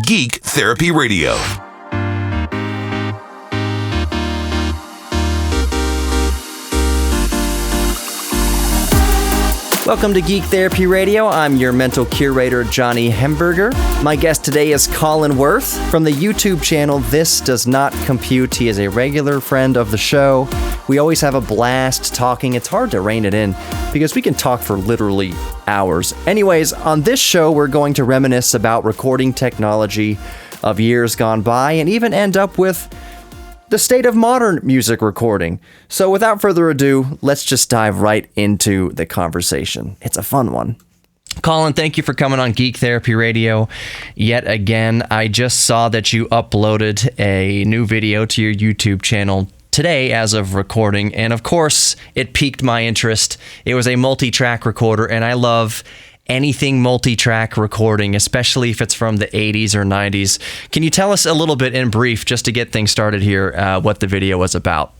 Geek Therapy Radio. Welcome to Geek Therapy Radio. I'm your mental curator, Johnny Hemberger. My guest today is Colin Worth from the YouTube channel This Does Not Compute. He is a regular friend of the show. We always have a blast talking. It's hard to rein it in because we can talk for literally hours. Anyways, on this show, we're going to reminisce about recording technology of years gone by and even end up with the state of modern music recording. So without further ado, let's just dive right into the conversation. It's a fun one. Colin, thank you for coming on Geek Therapy Radio yet again. I just saw that you uploaded a new video to your YouTube channel today as of recording, and of course, it piqued my interest. It was a multi-track recorder, and I love anything multi-track recording, especially if it's from the 80s or 90s. Can you tell us a little bit in brief, just to get things started here, what the video was about?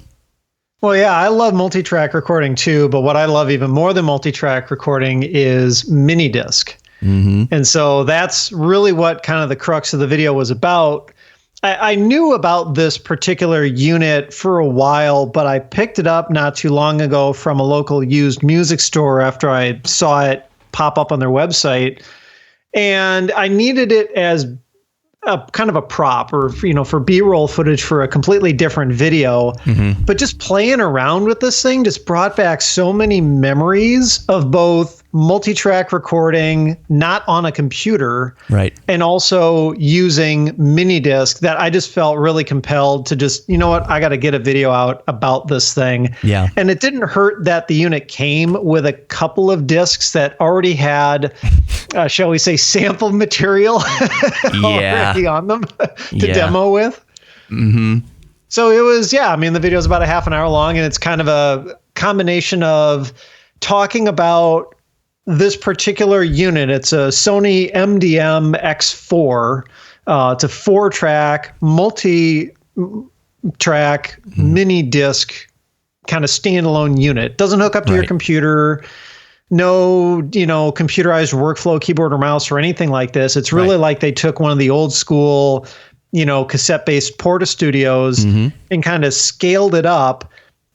Well, yeah, I love multi-track recording too, but what I love even more than multi-track recording is mini disc. Mm-hmm. And so that's really what kind of the crux of the video was about. I knew about this particular unit for a while, but I picked it up not too long ago from a local used music store after I saw it pop up on their website, and I needed it as a kind of a prop, or for B-roll footage for a completely different video. Mm-hmm. But just playing around with this thing just brought back so many memories of both multi-track recording, not on a computer, right, and also using mini disc, that I just felt really compelled to just, I got to get a video out about this thing. Yeah. And it didn't hurt that the unit came with a couple of discs that already had, shall we say, sample material already on them to demo with. Mm-hmm. So it was, the video is about a half an hour long, and it's kind of a combination of talking about this particular unit. It's a Sony MDM X4. It's a 4-track, multi-track mini disc kind of standalone unit. Doesn't hook up to your computer. No, computerized workflow, keyboard or mouse or anything like this. It's really like they took one of the old school, cassette-based Porta Studios and kind of scaled it up,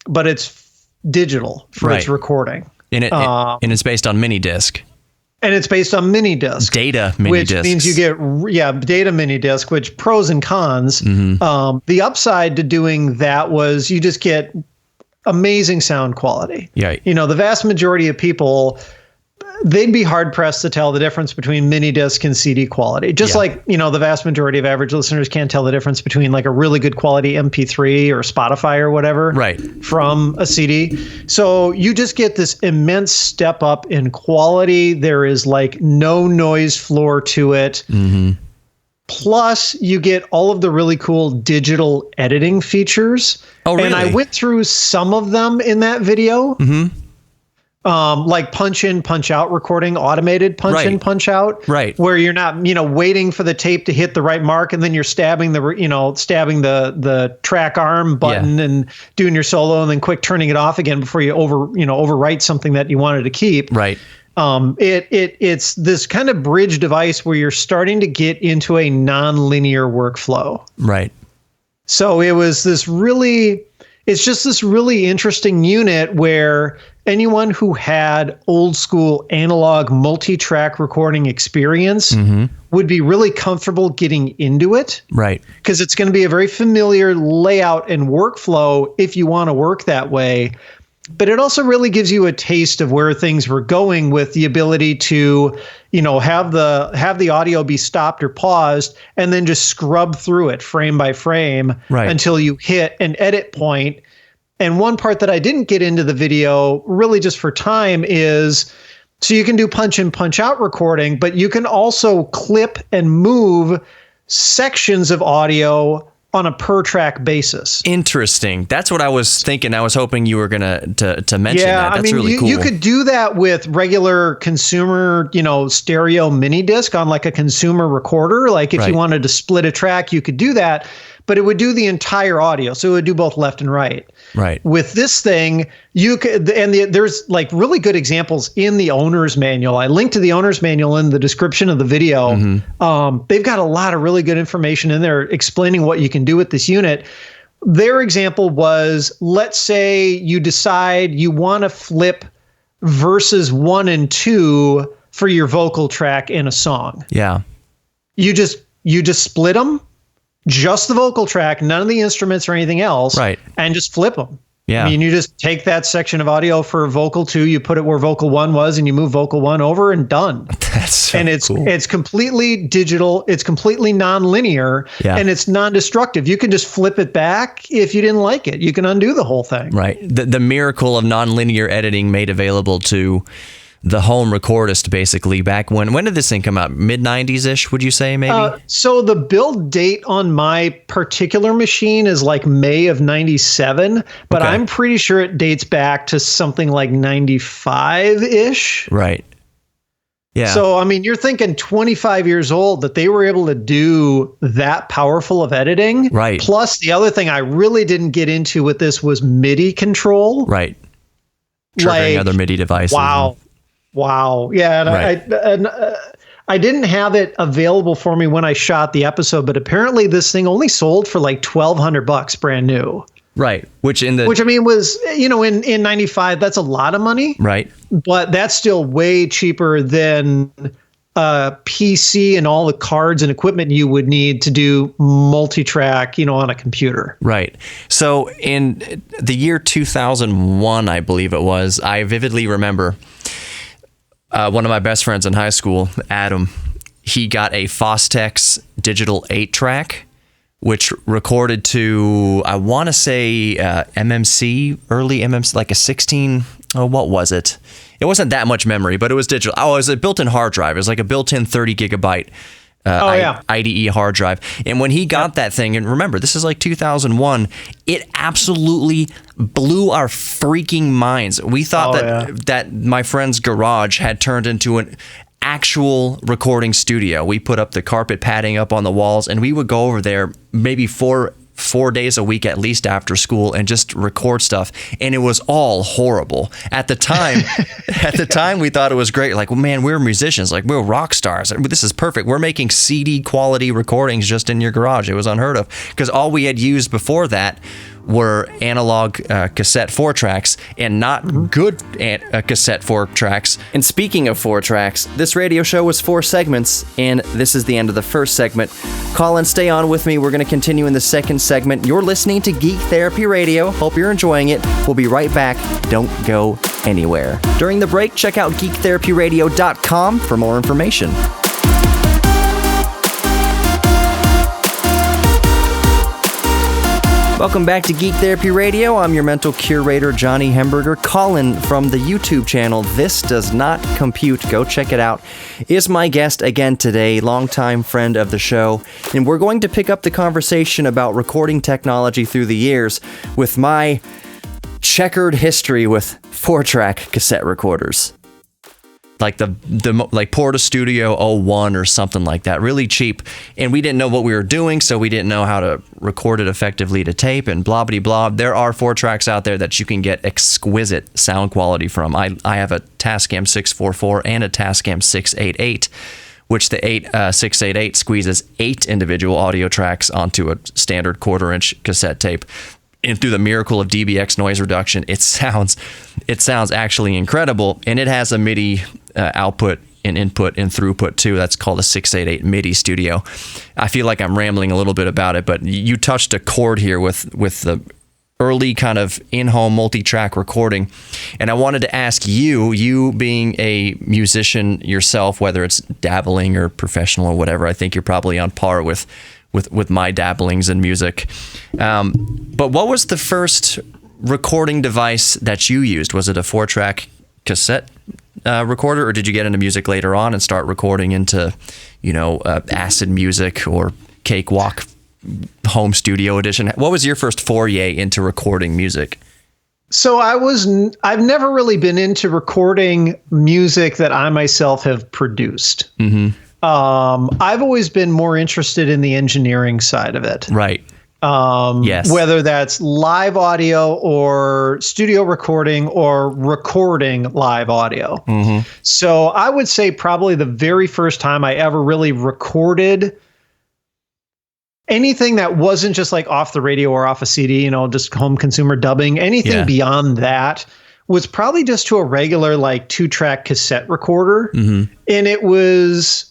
but it's digital for its recording. And it's based on mini disc. And it's based on mini disc. Data mini disc. Which means you get, data mini disc, which pros and cons. Mm-hmm. The upside to doing that was you just get amazing sound quality. Yeah. The vast majority of people, they'd be hard pressed to tell the difference between mini disc and CD quality. Just like, the vast majority of average listeners can't tell the difference between like a really good quality MP3 or Spotify or whatever from a CD. So you just get this immense step up in quality. There is like no noise floor to it. Mm-hmm. Plus, you get all of the really cool digital editing features. Oh, really? And I went through some of them in that video. Mm-hmm. Like punch in, punch out recording, automated punch in, punch out, where you're not, waiting for the tape to hit the right mark, and then you're stabbing the track arm button and doing your solo, and then quick turning it off again before you overwrite something that you wanted to keep. Right. It's this kind of bridge device where you're starting to get into a non-linear workflow. Right. So it's just this really interesting unit where anyone who had old school analog multi-track recording experience would be really comfortable getting into it. Right. Because it's going to be a very familiar layout and workflow if you want to work that way. But it also really gives you a taste of where things were going with the ability to, have the audio be stopped or paused and then just scrub through it frame by frame until you hit an edit point. And one part that I didn't get into the video, really just for time, is so you can do punch in, punch out recording, but you can also clip and move sections of audio on a per track basis. Interesting. That's what I was thinking. I was hoping you were going to mention that. That's really cool. You could do that with regular consumer, stereo mini disc on like a consumer recorder. Like if you wanted to split a track, you could do that, but it would do the entire audio. So it would do both left and right. Right. With this thing, you could, and there's like really good examples in the owner's manual. I linked to the owner's manual in the description of the video. They've got a lot of really good information in there explaining what you can do with this unit. Their example was, let's say you decide you want to flip verses 1 and 2 for your vocal track in a song. Yeah. You just split them, just the vocal track, none of the instruments or anything else, right, and just flip them. Yeah. I mean, you just take that section of audio for vocal 2, you put it where vocal 1 was, and you move vocal 1 over, and done. That's so and it's cool. It's completely digital, it's completely non-linear, and it's non-destructive. You can just flip it back if you didn't like it. You can undo the whole thing. Right. The miracle of non-linear editing made available to the home recordist, basically, back when did this thing come out? Mid-90s-ish, would you say, maybe? So the build date on my particular machine is like May of 97, but I'm pretty sure it dates back to something like 95-ish. Right. Yeah. So, I mean, you're thinking 25 years old that they were able to do that powerful of editing. Right. Plus, the other thing I really didn't get into with this was MIDI control. Right. Triggering other MIDI devices. Wow. Yeah. And I didn't have it available for me when I shot the episode, but apparently this thing only sold for like $1,200 brand new. Right. Which I mean was, in 95, that's a lot of money. Right. But that's still way cheaper than a PC and all the cards and equipment you would need to do multi-track, on a computer. Right. So in the year 2001, I believe it was, I vividly remember one of my best friends in high school, Adam, he got a Fostex digital 8-track, which recorded to, I want to say, MMC, early MMC, like a 16, what was it? It wasn't that much memory, but it was digital. Oh, it was a built-in hard drive. It was like a built-in 30 gigabyte IDE hard drive. And when he got that thing, and remember, this is like 2001, it absolutely blew our freaking minds. We thought that my friend's garage had turned into an actual recording studio. We put up the carpet padding up on the walls, and we would go over there maybe four days a week at least after school and just record stuff, and it was all horrible at the time. We thought it was great, like, well, man, we're musicians, like, we're rock stars, this is perfect, we're making CD quality recordings just in your garage. It was unheard of, because all we had used before that were analog cassette 4-tracks, and not good cassette 4-tracks. And speaking of 4-tracks, this radio show was 4 segments, and this is the end of the first segment. Colin, stay on with me. We're going to continue in the second segment. You're listening to Geek Therapy Radio. Hope you're enjoying it. We'll be right back. Don't go anywhere. During the break, check out geektherapyradio.com for more information. Welcome back to Geek Therapy Radio. I'm your mental curator, Johnny Hemberger. Colin from the YouTube channel This Does Not Compute, go check it out, is my guest again today, longtime friend of the show. And we're going to pick up the conversation about recording technology through the years with my checkered history with 4-track cassette recorders. Like like Porta Studio 01 or something like that, really cheap. And we didn't know what we were doing, so we didn't know how to record it effectively to tape and blah, blah, blah. There are 4-tracks out there that you can get exquisite sound quality from. I have a Tascam 644 and a Tascam 688, which the 688 squeezes 8 individual audio tracks onto a standard 1/4-inch cassette tape. And through the miracle of DBX noise reduction, it sounds actually incredible. And it has a MIDI output and input and throughput too. That's called a 688 MIDI Studio. I feel like I'm rambling a little bit about it, but you touched a chord here with the early kind of in-home multi-track recording. And I wanted to ask you being a musician yourself, whether it's dabbling or professional or whatever, I think you're probably on par with my dabblings in music. But what was the first recording device that you used? Was it a 4-track cassette recorder, or did you get into music later on and start recording into, acid music or Cakewalk home studio edition? What was your first foray into recording music? So I've never really been into recording music that I myself have produced. Mm-hmm. I've always been more interested in the engineering side of it. Right. Yes. Whether that's live audio or studio recording or recording live audio. Mm-hmm. So I would say probably the very first time I ever really recorded anything that wasn't just like off the radio or off a CD, just home consumer dubbing, anything beyond that was probably just to a regular like 2-track cassette recorder. Mm-hmm. And it was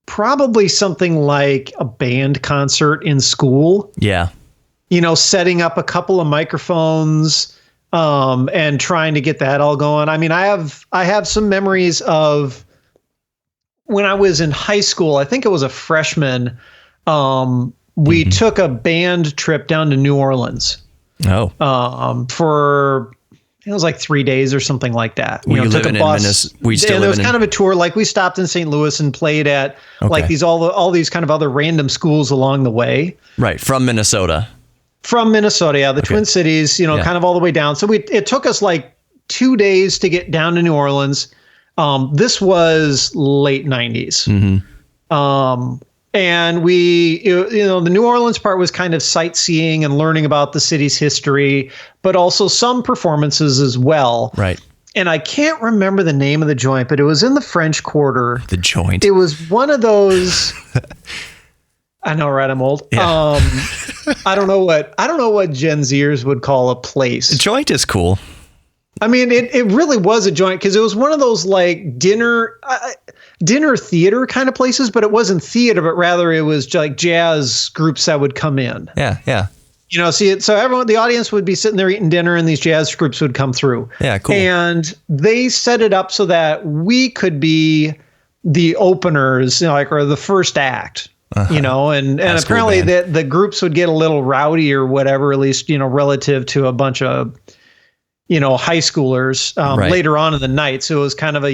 probably something like a band concert in school. Yeah. Setting up a couple of microphones and trying to get that all going. I mean, I have some memories of when I was in high school. I think it was a freshman. We took a band trip down to New Orleans. Oh. For it was like 3 days or something like that. Were you took living a bus. in Minnesota? And it was kind of a tour. Like we stopped in St. Louis and played at like all these kind of other random schools along the way. Right. From Minnesota. From Minnesota, yeah, the Twin Cities, kind of all the way down. So it took us like 2 days to get down to New Orleans. This was late 90s. Mm-hmm. And we, the New Orleans part was kind of sightseeing and learning about the city's history, but also some performances as well. Right. And I can't remember the name of the joint, but it was in the French Quarter. The joint. It was one of those. I know, right? I'm old. Yeah. I don't know what Gen Zers would call a place. The joint is cool. I mean, it really was a joint because it was one of those like dinner theater kind of places, but it wasn't theater, but rather it was like jazz groups that would come in. Yeah, yeah. So everyone, the audience would be sitting there eating dinner and these jazz groups would come through. Yeah, cool. And they set it up so that we could be the openers, or the first act. And That's apparently cool, the groups would get a little rowdy or whatever, at least, relative to a bunch of, high schoolers Right. later on in the night. So it was kind of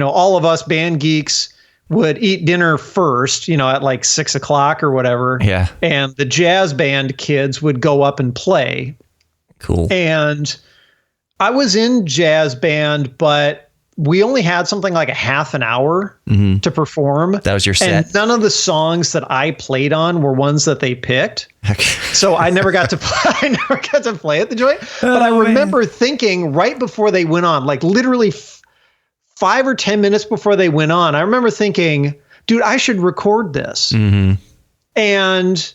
all of us band geeks would eat dinner first, at like 6 o'clock or whatever. Yeah. And the jazz band kids would go up and play. Cool. And I was in jazz band, but we only had something like a half an hour to perform. That was your set. And none of the songs that I played on were ones that they picked. Okay. So I never got to play at the joint. But I remember thinking right before they went on, like literally 5 or 10 minutes before they went on, I remember thinking, dude, I should record this. Mm-hmm. And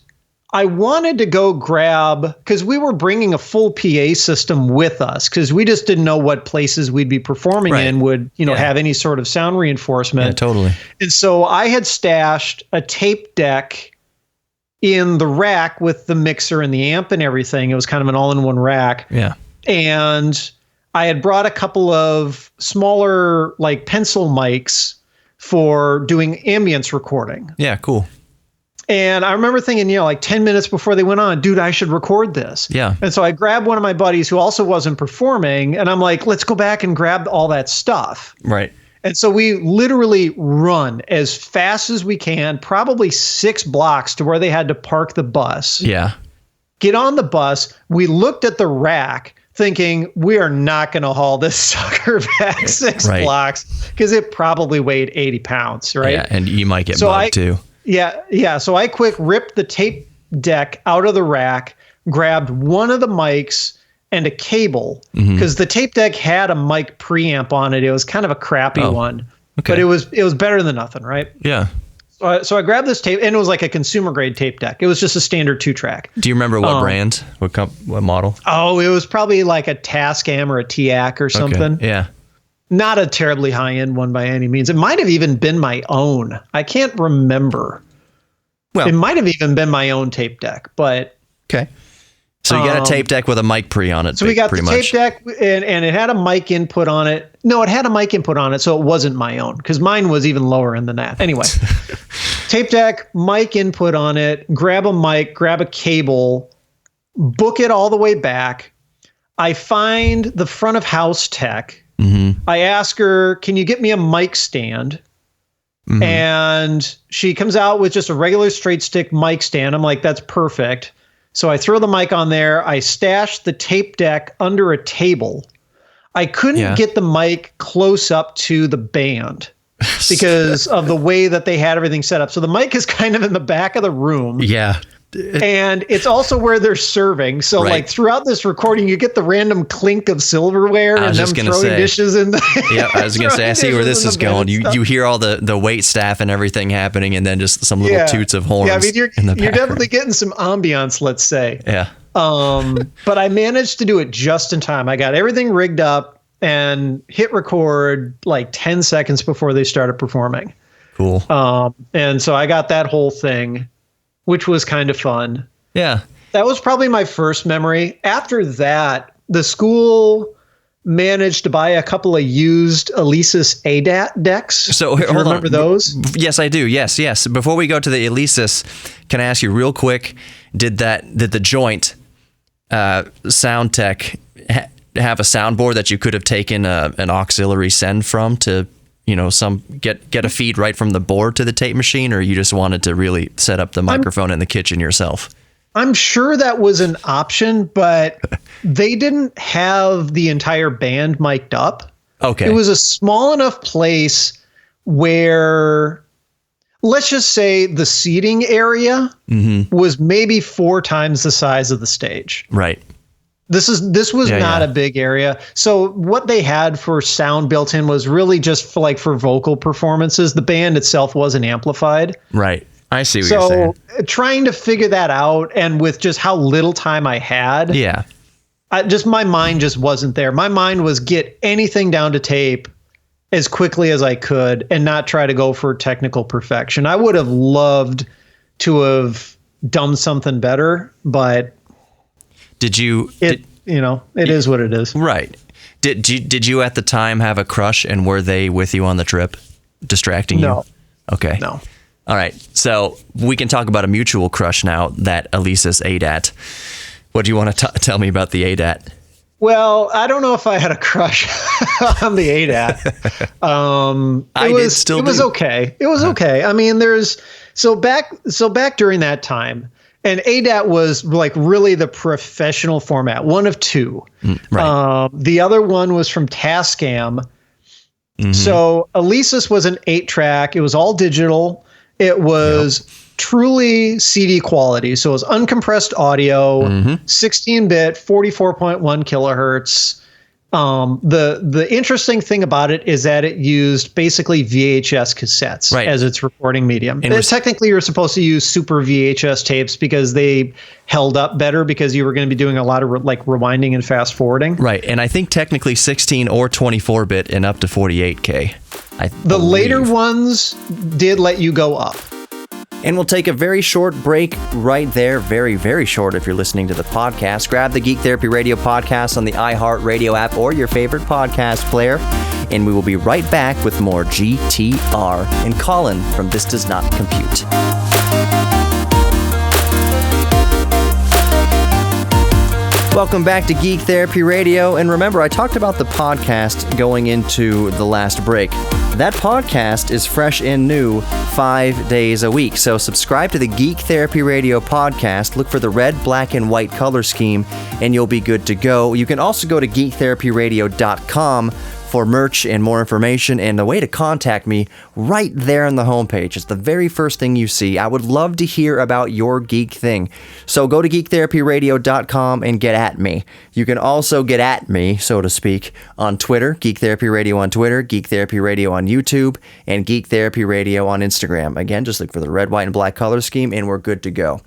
I wanted to go grab, because we were bringing a full PA system with us, because we just didn't know what places we'd be performing in would, have any sort of sound reinforcement. Yeah, totally. And so I had stashed a tape deck in the rack with the mixer and the amp and everything. It was kind of an all-in-one rack. Yeah. And I had brought a couple of smaller, like pencil mics for doing ambience recording. Yeah, cool. And I remember thinking, like 10 minutes before they went on, dude, I should record this. Yeah. And so I grabbed one of my buddies who also wasn't performing, and I'm like, let's go back and grab all that stuff. Right. And so we literally run as fast as we can, probably 6 blocks to where they had to park the bus. Yeah. Get on the bus. We looked at the rack thinking we are not going to haul this sucker back 6 blocks because it probably weighed 80 pounds. Right. Yeah. And you might get bugged too. Yeah. So I quick ripped the tape deck out of the rack, grabbed one of the mics and a cable, because the tape deck had a mic preamp on it. It was kind of a crappy one, but it was better than nothing, right? Yeah. So I grabbed this tape, and it was like a consumer grade tape deck. It was just a standard 2-track. Do you remember what brand? What model? Oh, it was probably like a Tascam or a TIAC or something. Okay. Yeah. Not a terribly high-end one by any means. It might have even been my own. I can't remember. Well, it might have even been my own tape deck, but... Okay. So you got a tape deck with a mic pre on it. So we got the tape deck, and it had a mic input on it. No, it had a mic input on it, so it wasn't my own, because mine was even lower end than that. Anyway, tape deck, mic input on it, grab a mic, grab a cable, book it all the way back. I find the front of house tech. I ask her, can you get me a mic stand? And she comes out with just a regular straight stick mic stand. I'm like, that's perfect. So I throw the mic on there. I stash the tape deck under a table. I couldn't get the mic close up to the band. because of the way that they had everything set up. So the mic is kind of in the back of the room. Yeah. And it's also where they're serving. So like throughout this recording, you get the random clink of silverware and them throwing dishes in the Yeah, I was going to say, I see where this is going. You hear all the wait staff and everything happening, and then just some little toots of horns. Yeah, I mean, you're definitely getting some ambiance, let's say. Yeah. But I managed to do it just in time. I got everything rigged up and hit record like 10 seconds before they started performing. Cool. And so I got that whole thing, which was kind of fun. Yeah. That was probably my first memory. After that, the school managed to buy a couple of used Alesis ADAT decks. So hold remember those? Yes, I do. Yes. Before we go to the Alesis, can I ask you real quick, did the joint sound tech have a soundboard that you could have taken an auxiliary send from to get a feed right from the board to the tape machine, or you just wanted to really set up the microphone in the kitchen yourself? I'm sure that was an option, but they didn't have the entire band mic'd up. Okay. It was a small enough place where, let's just say the seating area was maybe 4 times the size of the stage. Right. This was not a big area. So what they had for sound built in was really just for vocal performances. The band itself wasn't amplified. Right. I see what you're saying. So trying to figure that out, and with just how little time I had, my mind just wasn't there. My mind was get anything down to tape as quickly as I could and not try to go for technical perfection. I would have loved to have done something better, but it is what it is. Right. Did you at the time have a crush, and were they with you on the trip, distracting you? No. Okay. No. All right. So we can talk about a mutual crush now, that Alesis ADAT. What do you want to tell me about the ADAT? Well, I don't know if I had a crush on the ADAT. It was okay. It was okay. I mean, back during that time, and ADAT was like really the professional format, one of 2. Right. The other one was from Tascam. So Alesis was an 8-track. It was all digital. It was truly CD quality. So it was uncompressed audio, 16-bit, 44.1 kilohertz. The interesting thing about it is that it used basically VHS cassettes as its recording medium. And technically, you're supposed to use super VHS tapes because they held up better, because you were going to be doing a lot of rewinding and fast forwarding. Right. And I think technically 16 or 24-bit and up to 48K. The later ones did let you go up. And we'll take a very short break right there. Very, very short if you're listening to the podcast. Grab the Geek Therapy Radio podcast on the iHeartRadio app or your favorite podcast player. And we will be right back with more GTR and Colin from This Does Not Compute. Welcome back to Geek Therapy Radio. And remember, I talked about the podcast going into the last break. That podcast is fresh and new 5 days a week. So subscribe to the Geek Therapy Radio podcast. Look for the red, black, and white color scheme, and you'll be good to go. You can also go to geektherapyradio.com for merch and more information, and the way to contact me right there on the homepage. It's the very first thing you see. I would love to hear about your geek thing. So go to geektherapyradio.com and get at me. You can also get at me, so to speak, on Twitter, Geek Therapy Radio on Twitter, Geek Therapy Radio on YouTube, and Geek Therapy Radio on Instagram. Again, just look for the red, white, and black color scheme, and we're good to go.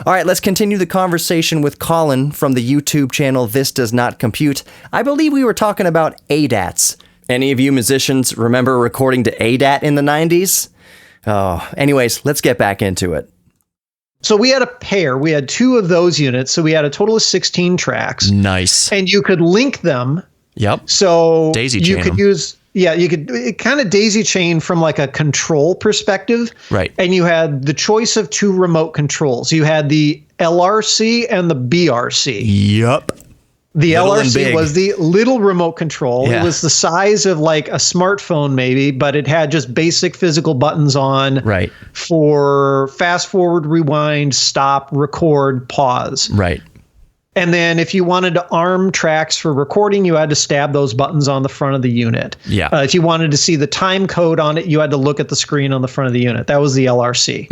All right, let's continue the conversation with Colin from the YouTube channel This Does Not Compute. I believe we were talking about ADATs. Any of you musicians remember recording to ADAT in the 90s? Oh, anyways, let's get back into it. So we had a pair. We had 2 of those units. So we had a total of 16 tracks. Nice. And you could link them. Yep. So daisy you chain could them. use, you could kind of daisy chain from like a control perspective. Right. And you had the choice of 2 remote controls. You had the LRC and the BRC. Yep. The LRC was the little remote control. Yeah. It was the size of like a smartphone maybe, but it had just basic physical buttons on for fast forward, rewind, stop, record, pause. Right. And then if you wanted to arm tracks for recording, you had to stab those buttons on the front of the unit. Yeah. If you wanted to see the time code on it, you had to look at the screen on the front of the unit. That was the LRC.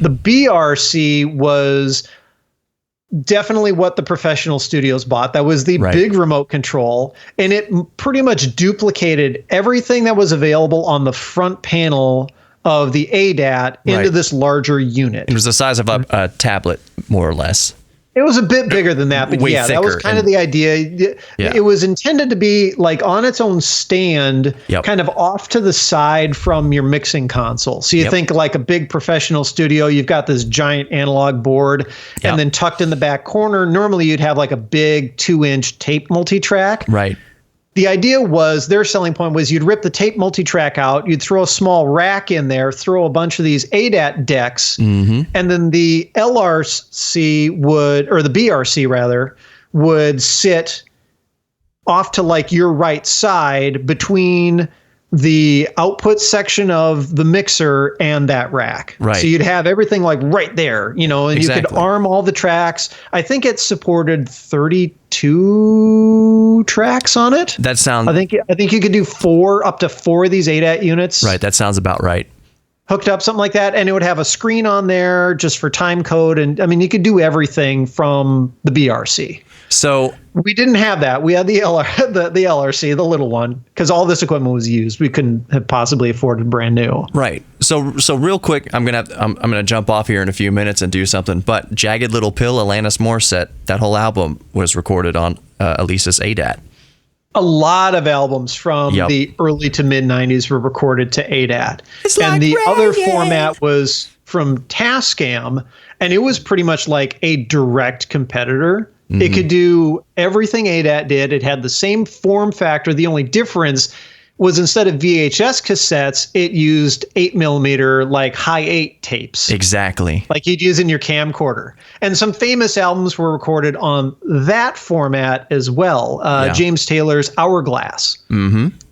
The BRC was definitely what the professional studios bought. That was the big remote control, and it pretty much duplicated everything that was available on the front panel of the ADAT into this larger unit. It was the size of a tablet, more or less. It was a bit bigger than that, but yeah, that was kind of the idea. It was intended to be like on its own stand, kind of off to the side from your mixing console. So you think like a big professional studio, you've got this giant analog board, and then tucked in the back corner, normally you'd have like a big 2-inch tape multi-track. Right. The idea was, their selling point was, you'd rip the tape multi-track out, you'd throw a small rack in there, throw a bunch of these ADAT decks, and then the LRC would, or the BRC rather, would sit off to like your right side between the output section of the mixer and that rack. Right. So you'd have everything like right there, you know, and you could arm all the tracks. I think it supported 32 tracks on it. That sounds... I think you could do up to four of these ADAT units. Right. That sounds about right. Hooked up, something like that. And it would have a screen on there just for time code. And I mean, you could do everything from the BRC. So we didn't have that. We had the LRC, the little one, because all this equipment was used. We couldn't have possibly afforded brand new. Right. So real quick, I'm gonna jump off here in a few minutes and do something. But Jagged Little Pill, Alanis Morissette, that whole album was recorded on Alesis ADAT. A lot of albums from the early to mid 90s were recorded to ADAT. And the other format was from Tascam, and it was pretty much like a direct competitor. It could do everything ADAT did. It had the same form factor. The only difference was, instead of VHS cassettes, it used 8mm like high 8 tapes. Exactly. Like you'd use in your camcorder. And some famous albums were recorded on that format as well. James Taylor's Hourglass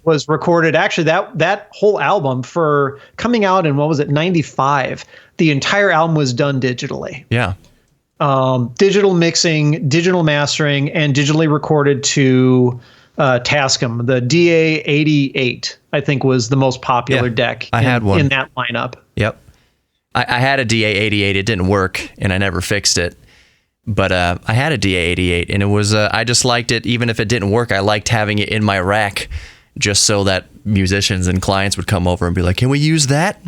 was recorded. Actually, that whole album, for coming out in, 95, the entire album was done digitally. Yeah. Digital mixing, digital mastering, and digitally recorded to Tascam. The DA88, I think, was the most popular deck I had one in that lineup. Yep. I had a DA88. It didn't work, and I never fixed it. But I had a DA88, and it was I just liked it. Even if it didn't work, I liked having it in my rack, just so that musicians and clients would come over and be like, "Can we use that?"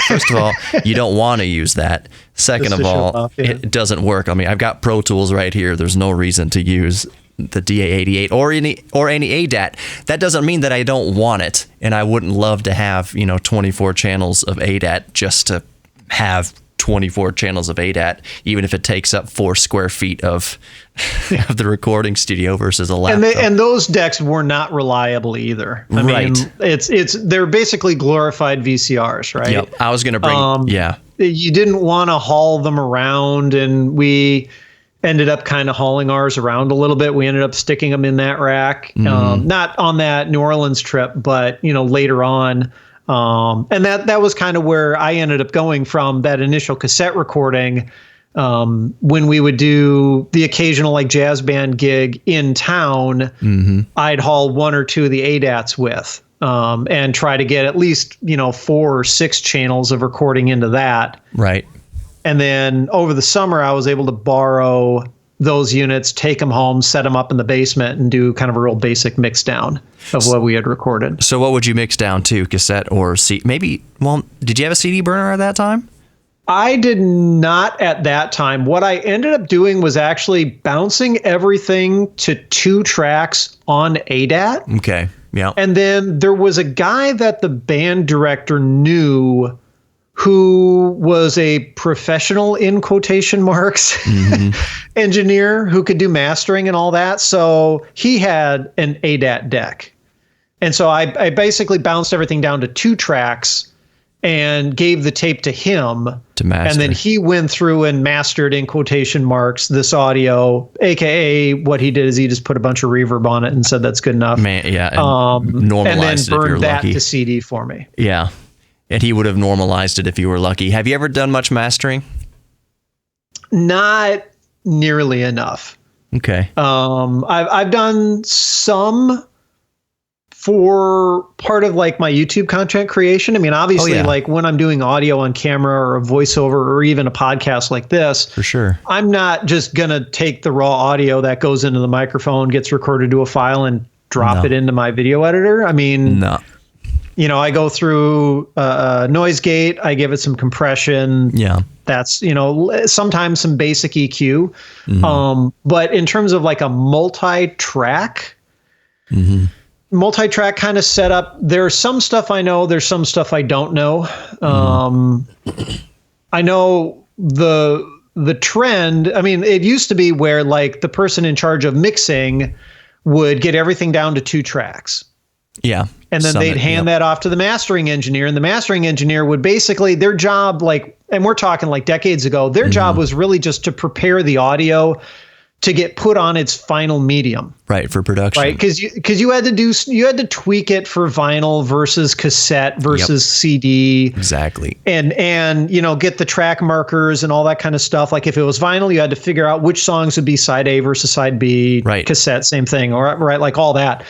First of all, you don't want to use that. Second of all, it doesn't work. I mean, I've got Pro Tools right here. There's no reason to use the DA88 or any ADAT. That doesn't mean that I don't want it, and I wouldn't love to have 24 channels of ADAT just to have 24 channels of ADAT, even if it takes up 4 square feet of the recording studio versus a laptop. And those decks were not reliable either. I mean, they're basically glorified VCRs, right? Yep. I was going to bring, You didn't want to haul them around, and we ended up kind of hauling ours around a little bit. We ended up sticking them in that rack, not on that New Orleans trip, but later on. And that was kind of where I ended up going from that initial cassette recording. When we would do the occasional like jazz band gig in town, I'd haul 1 or 2 of the ADATs with, and try to get at least, 4 or 6 channels of recording into that. Right. And then over the summer, I was able to borrow those units, take them home, set them up in the basement, and do kind of a real basic mix down of what we had recorded. So what would you mix down to, cassette or CD? Maybe, did you have a CD burner at that time? I did not at that time. What I ended up doing was actually bouncing everything to 2 tracks on ADAT. Okay, yeah. And then there was a guy that the band director knew who was a professional, in quotation marks, engineer who could do mastering and all that. So he had an ADAT deck. And so I basically bounced everything down to 2 tracks and gave the tape to him to master. And then he went through and mastered, in quotation marks, this audio, AKA what he did is he just put a bunch of reverb on it and said that's good enough. Normalized and then it if burned you're that lucky. to CD for me. Yeah. And he would have normalized it if you were lucky. Have you ever done much mastering? Not nearly enough. Okay. I've done some for part of like my YouTube content creation. I mean, obviously, like when I'm doing audio on camera or a voiceover or even a podcast like this, for sure, I'm not just gonna take the raw audio that goes into the microphone, gets recorded to a file, and drop it into my video editor. I mean, I go through noise gate. I give it some compression. Yeah. That's, sometimes some basic EQ. Mm-hmm. But in terms of like a multi-track kind of setup, there's some stuff I know, there's some stuff I don't know. I know the trend. I mean, it used to be where like the person in charge of mixing would get everything down to 2 tracks. Yeah. And then they'd hand that off to the mastering engineer, and the mastering engineer would basically, their job, like, and we're talking like decades ago, their job was really just to prepare the audio to get put on its final medium. Right, for production. Right, because you had to tweak it for vinyl versus cassette versus CD. Exactly. And get the track markers and all that kind of stuff. Like if it was vinyl, you had to figure out which songs would be side A versus side B. Right. Cassette, same thing. Or right, like all that.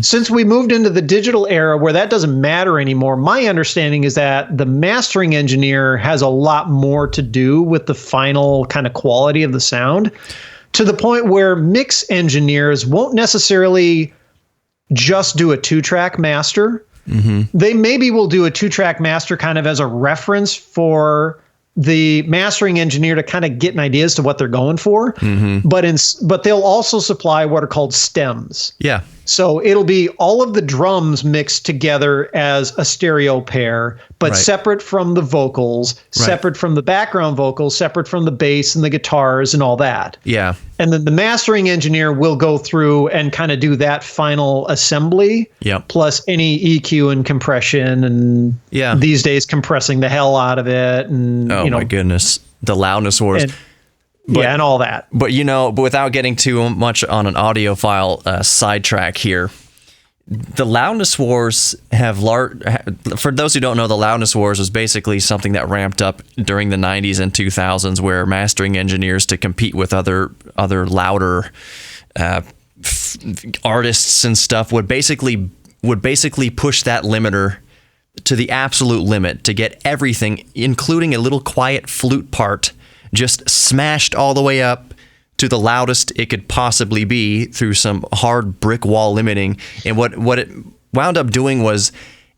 Since we moved into the digital era where that doesn't matter anymore, my understanding is that the mastering engineer has a lot more to do with the final kind of quality of the sound, to the point where mix engineers won't necessarily just do a 2-track master. They maybe will do a 2-track master kind of as a reference for the mastering engineer to kind of get an idea as to what they're going for. But they'll also supply what are called stems. Yeah. So it'll be all of the drums mixed together as a stereo pair, but separate from the vocals, separate from the background vocals, separate from the bass and the guitars and all that. Yeah. And then the mastering engineer will go through and kind of do that final assembly, plus any EQ and compression, and these days compressing the hell out of it. And my goodness, the loudness wars. And all that. But but without getting too much on an audiophile sidetrack here, the loudness wars for those who don't know, the loudness wars was basically something that ramped up during the 90s and 2000s, where mastering engineers, to compete with other louder artists and stuff, would basically push that limiter to the absolute limit to get everything, including a little quiet flute part, just smashed all the way up to the loudest it could possibly be through some hard brick wall limiting. And what it wound up doing was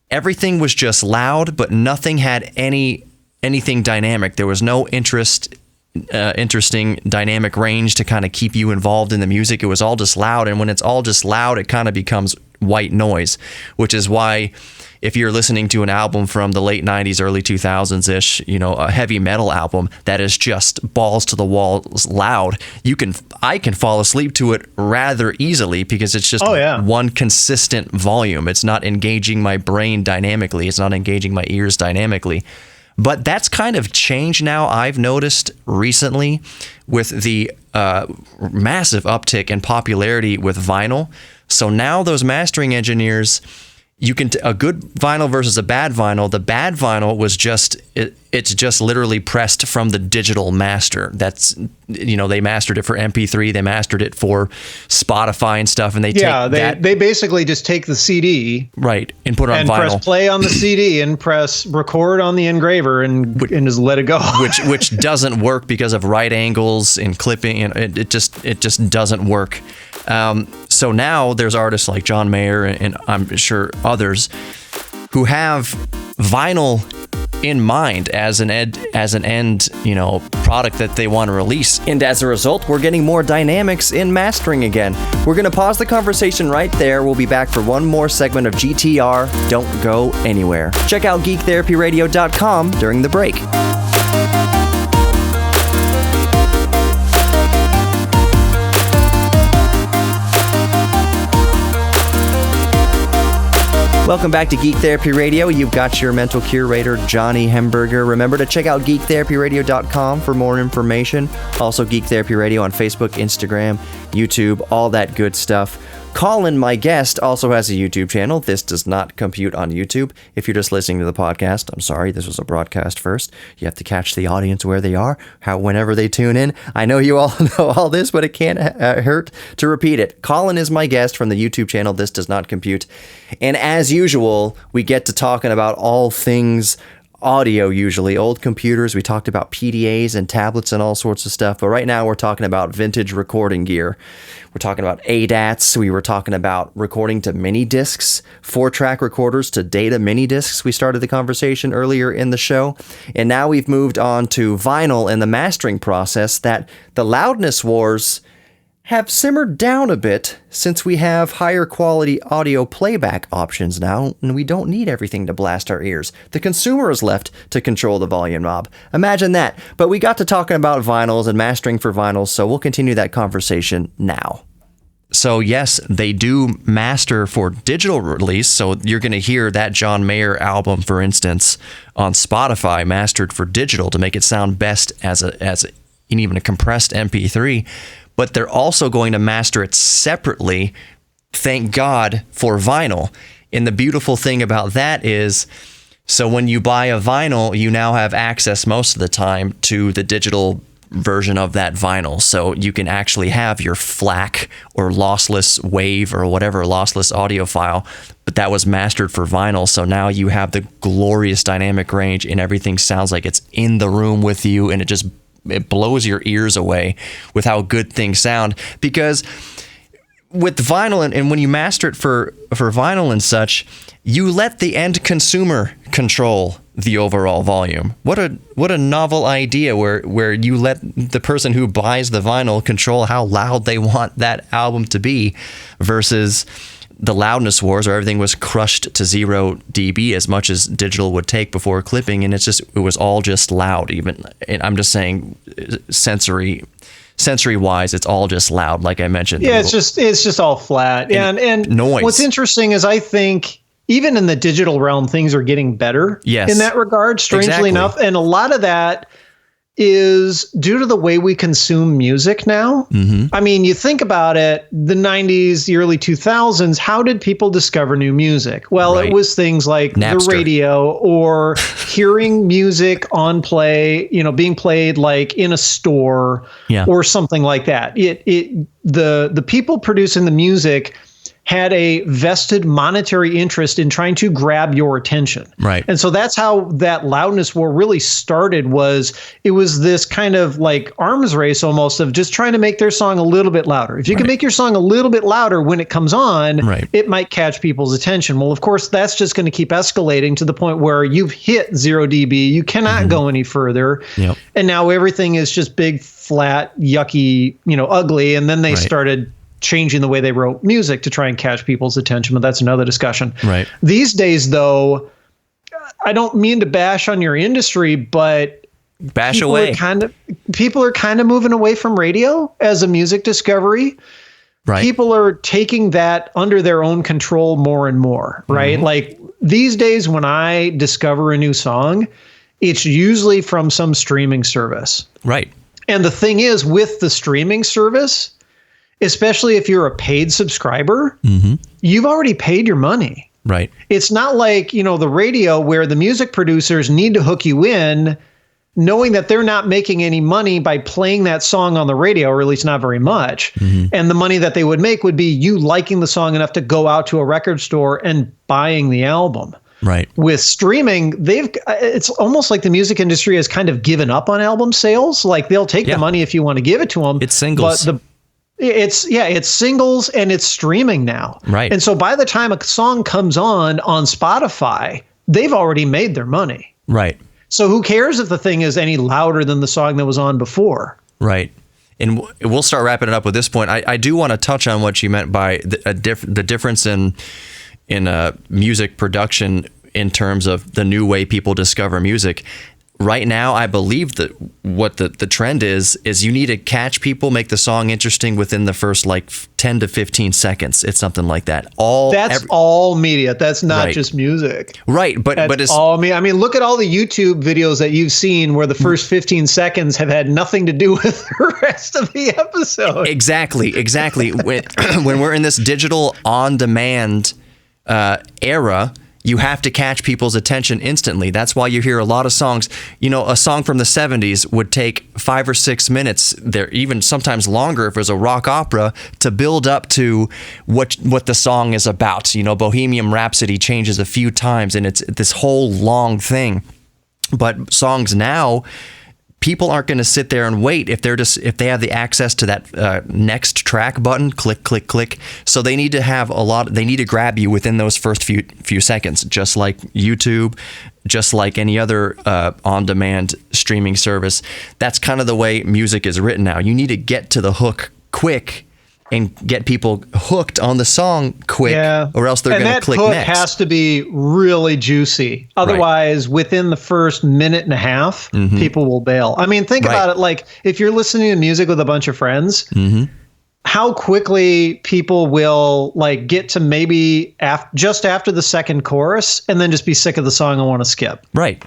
everything was just loud, but nothing had anything dynamic. There was no interesting dynamic range to kind of keep you involved in the music. It was all just loud, and when it's all just loud, it kind of becomes white noise, which is why if you're listening to an album from the late 90s, early 2000s-ish, a heavy metal album that is just balls to the walls loud, I can fall asleep to it rather easily because it's just one consistent volume. It's not engaging my brain dynamically. It's not engaging my ears dynamically. But that's kind of changed now, I've noticed recently, with the massive uptick in popularity with vinyl. So now those mastering engineers, a good vinyl versus a bad vinyl. The bad vinyl was it's just literally pressed from the digital master. That's, they mastered it for MP3, they mastered it for Spotify and stuff, and they basically just take the CD, right, and put it on vinyl, press play on the CD, and press record on the engraver, and just let it go. which doesn't work because of right angles and clipping, and it just doesn't work. So now there's artists like John Mayer and I'm sure others who have vinyl in mind as an end, product that they want to release. And as a result, we're getting more dynamics in mastering again. We're going to pause the conversation right there. We'll be back for one more segment of GTR. Don't go anywhere. Check out geektherapyradio.com during the break. Welcome back to Geek Therapy Radio. You've got your mental curator, Johnny Hemberger. Remember to check out geektherapyradio.com for more information. Also, Geek Therapy Radio on Facebook, Instagram, YouTube, all that good stuff. Colin, my guest, also has a YouTube channel. This does not compute on YouTube. If you're just listening to the podcast, I'm sorry, this was a broadcast first. You have to catch the audience where they are, whenever they tune in. I know you all know all this, but it can't hurt to repeat it. Colin is my guest from the YouTube channel. This does not compute. And as usual, we get to talking about all things audio, usually old computers. We talked about PDAs and tablets and all sorts of stuff, but right now we're talking about vintage recording gear. We're talking about ADATs. We were talking about recording to mini discs, 4-track recorders to data mini discs. We started the conversation earlier in the show, and now we've moved on to vinyl and the mastering process. That the loudness wars have simmered down a bit since we have higher quality audio playback options now, and we don't need everything to blast our ears. The consumer is left to control the volume knob. Imagine that. But we got to talking about vinyls and mastering for vinyls, so we'll continue that conversation now. So yes, they do master for digital release. So you're going to hear that John Mayer album, for instance, on Spotify, mastered for digital to make it sound best as even a compressed MP3. But they're also going to master it separately, thank God, for vinyl. And the beautiful thing about that is, so when you buy a vinyl, you now have access most of the time to the digital version of that vinyl. So you can actually have your FLAC or lossless wave or whatever lossless audio file, but that was mastered for vinyl. So now you have the glorious dynamic range and everything sounds like it's in the room with you, and it blows your ears away with how good things sound. Because with vinyl, and when you master it for vinyl and such, you let the end consumer control the overall volume. What a novel idea where you let the person who buys the vinyl control how loud they want that album to be, versus the loudness wars where everything was crushed to 0 dB as much as digital would take before clipping, and it was all just loud. Even, and I'm just saying sensory wise, it's all just loud, like I mentioned. Yeah, it's just all flat. And noise. What's interesting is I think even in the digital realm, things are getting better in that regard, strangely enough. And a lot of that is due to the way we consume music now. Mm-hmm. I mean, you think about it, the 90s, the early 2000s, how did people discover new music? Well, It was things like Napster, the radio, or hearing music on play, being played like in a store or something like that. The people producing the music had a vested monetary interest in trying to grab your attention. Right. And so that's how that loudness war really started. It was this kind of like arms race almost of just trying to make their song a little bit louder. If you can make your song a little bit louder when it comes on, it might catch people's attention. Well, of course, that's just going to keep escalating to the point where you've hit 0 dB. You cannot go any further. Yep. And now everything is just big, flat, yucky, ugly. And then they started changing the way they wrote music to try and catch people's attention, but that's another discussion. Right. These days, though, I don't mean to bash on your industry, but people are kind of moving away from radio as a music discovery. Right. People are taking that under their own control more and more, right? Mm-hmm. Like these days, when I discover a new song, it's usually from some streaming service. Right. And the thing is, with the streaming service, especially if you're a paid subscriber, you've already paid your money. Right. It's not like, the radio where the music producers need to hook you in, knowing that they're not making any money by playing that song on the radio, or at least not very much. Mm-hmm. And the money that they would make would be you liking the song enough to go out to a record store and buying the album. Right. With streaming, it's almost like the music industry has kind of given up on album sales. Like they'll take the money if you want to give it to them. It's singles. But it's singles and it's streaming now. Right. And so by the time a song comes on Spotify, they've already made their money. Right. So who cares if the thing is any louder than the song that was on before? Right. And we'll start wrapping it up with this point. I do want to touch on what you meant by the difference in music production in terms of the new way people discover music. right now, I believe that what the trend is you need to catch people, make the song interesting within the first like 10 to 15 seconds. It's something like that. That's all media. That's not Right. just music. Right, but it's all me. I mean, look at all the YouTube videos that you've seen where the first 15 seconds have had nothing to do with the rest of the episode. Exactly. When we're in this digital on-demand era, you have to catch people's attention instantly. That's why you hear a lot of songs. A song from the 70s would take 5 or 6 minutes, there even sometimes longer if it was a rock opera, to build up to what the song is about. Bohemian Rhapsody changes a few times, and it's this whole long thing. But songs now, people aren't going to sit there and wait if they have the access to that next track button, click, click, click. So they need to have they need to grab you within those first few seconds, just like YouTube, just like any other on-demand streaming service. That's kind of the way music is written now. You need to get to the hook quick and get people hooked on the song quick, or else they're going to click next. next. And that hook has to be really juicy. Otherwise, within the first minute and a half, people will bail. I mean, think about it. Like, if you're listening to music with a bunch of friends, how quickly people will like get to maybe just after the second chorus and then just be sick of the song and want to skip. Right.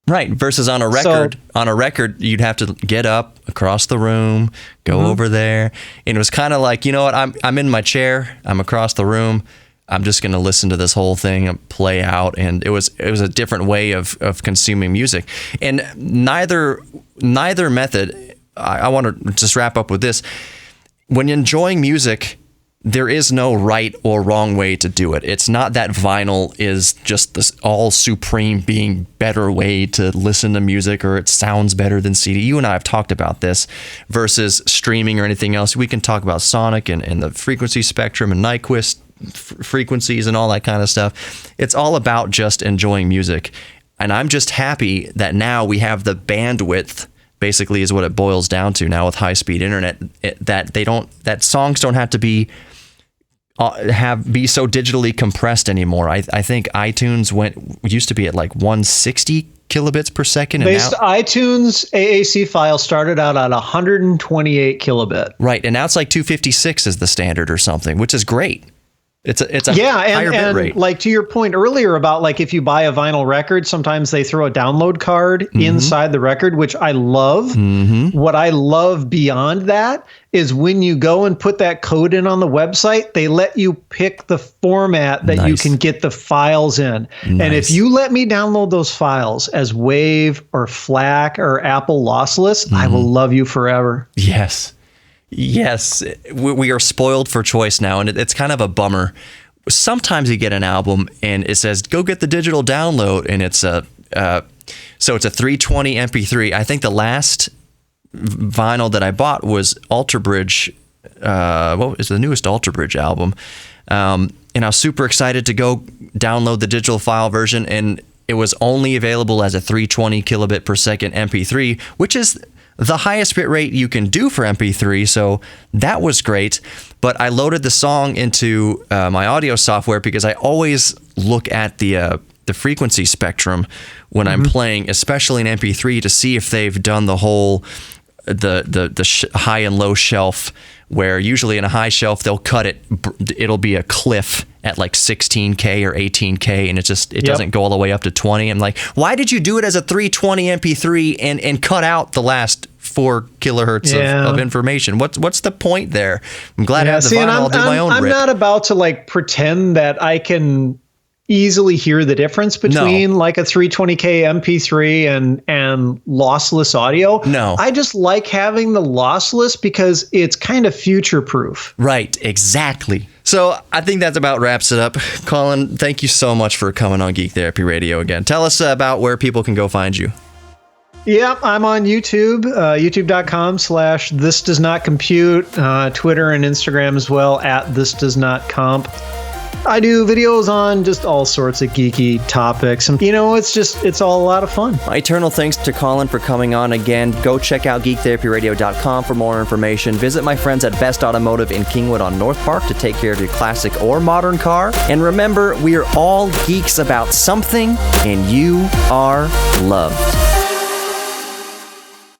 Versus on a record, you'd have to get up across the room, go over there. And it was kind of like, you know what? I'm in my chair. I'm across the room. I'm just going to listen to this whole thing and play out. And it was a different way of consuming music. And neither method, I want to just wrap up with this. When enjoying music, there is no right or wrong way to do it. It's not that vinyl is just this all supreme being better way to listen to music, or it sounds better than CD. You and I have talked about this versus streaming or anything else. We can talk about sonic and the frequency spectrum and Nyquist frequencies and all that kind of stuff. It's all about just enjoying music. And I'm just happy that now we have the bandwidth, basically is what it boils down to now with high-speed internet, that songs don't have to be so digitally compressed anymore. I think iTunes used to be at like 160 kilobits per second. And now, iTunes AAC file started out at 128 kilobit. Right, and now it's like 256 is the standard or something, which is great. It's a higher bit rate. Like to your point earlier about like if you buy a vinyl record, sometimes they throw a download card inside the record, which I love. What I love beyond that is when you go and put that code in on the website, they let you pick the format that you can get the files in. And if you let me download those files as WAV or FLAC or Apple lossless, I will love you forever. Yes, we are spoiled for choice now, and it's kind of a bummer. Sometimes you get an album and it says, go get the digital download, and it's a 320 MP3. I think the last vinyl that I bought was Alter Bridge. What is the newest Alter Bridge album? And I was super excited to go download the digital file version, and it was only available as a 320 kilobit per second MP3, which is the highest bit rate you can do for MP3, so that was great. But I loaded the song into my audio software because I always look at the frequency spectrum when I'm playing, especially in MP3, to see if they've done the whole high and low shelf, where usually in a high shelf they'll cut it. It'll be a cliff at like 16K or 18K, and it doesn't go all the way up to 20. I'm like, why did you do it as a 320 MP3 and cut out the last 4 kilohertz of information? What's the point there? I'm glad I have the vinyl. I'll do my own I'm rip. not about to like pretend that I can easily hear the difference between like a 320K MP3 and lossless audio. No. I just like having the lossless because it's kind of future proof. Right, exactly. So I think that about wraps it up. Colin, thank you so much for coming on Geek Therapy Radio again. Tell us about where people can go find you. Yeah, I'm on YouTube, youtube.com/thisdoesnotcompute, Twitter and Instagram as well, @thisdoesnotcomp. I do videos on just all sorts of geeky topics. And, it's all a lot of fun. My eternal thanks to Colin for coming on again. Go check out geektherapyradio.com for more information. Visit my friends at Best Automotive in Kingwood on North Park to take care of your classic or modern car. And remember, we are all geeks about something, and you are loved.